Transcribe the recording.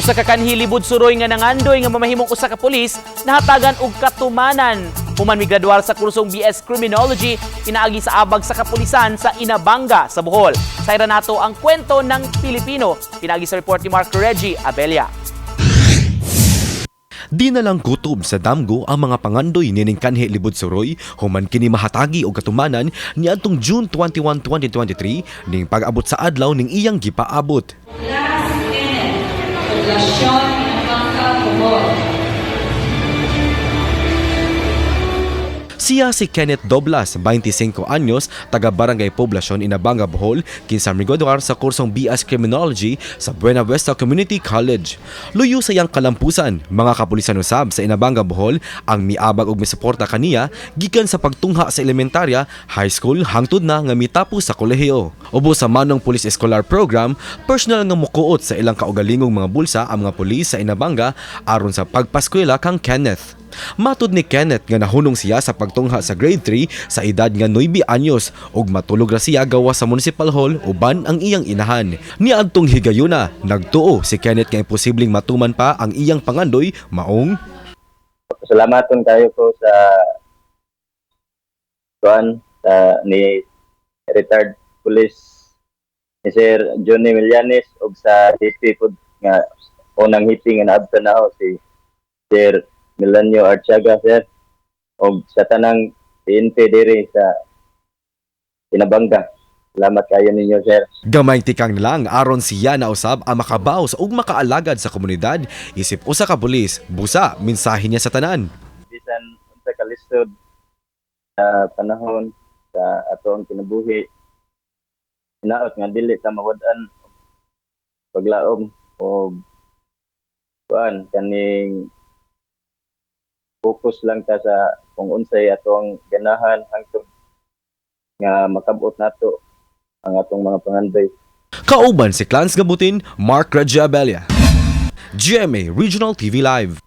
Usa ka kanhi libod suroy nga nangandoy nga mamahimong usa ka pulis nahatagan og katumanan. Human migraduar sa kursong BS Criminology, pinaagi sa abag sa kapulisan sa Inabanga sa Bohol. Sayra nato ang kwento ng Pilipino. Pinaagi sa report ni Mark Reggie Abella. Di na lang kutob sa damgo ang mga pangandoy nining kanhi libod suroy human kini mahatagi og katumanan niadtong June 21, 2023 ning pag-abot sa adlaw ning iyang gipaabot. Poblasyon Inabanga, Bohol. Siya si Kenneth Doblas, 25 anyos, taga Barangay Poblasyon, Inabanga, Bohol, kinsa migraduar sa kursong BS Criminology sa Buena Vista Community College. Luyo sa iyang kalampusan, mga kapulisan usab sa Inabanga, Bohol ang miabag og misuporta kaniya gikan sa pagtungha sa elementarya, high school hangtod na nga mitapos sa kolehiyo. Ubo sa Manong Police Scholar Program, personal nga mukuot sa ilang kaugalingong mga bulsa ang mga pulis sa Inabanga aron sa pagpaskwela kang Kenneth. Matud ni Kenneth nga nahunong siya sa pagtungha sa grade 3 sa edad nga 9 anyos ug matulog ra siya gawa sa municipal hall uban ang iyang inahan. Niadtong higayuna, nagtuo si Kenneth nga imposibleng matuman pa ang iyang pangandoy maong Salamaton kayo ko sa ni retired police ni Sir Johnny Millanes ug sa DP pod nga unang hiting nga naabtan na ako si Sir Milanio Artiaga, sir, o sa tanang PNP diri sa Inabanga. Salamat kayo ninyo, sir. gamay tikang lang aron siya na usab ang makabaws ug makaalagad sa komunidad isip usa ka pulis busa mensahe niya sa tanan. Bisan unsa ka lisod sa panahon sa atong kinabuhi, hinaot nga dili ta mawad-an paglaom o kaning focus lang ta sa kung unsay atong ganahan hangtod nga makabot nato ang atong mga pangandoy. Kauban si Clans Gabutin, Mark Reggie Abella, GMA Regional TV Live.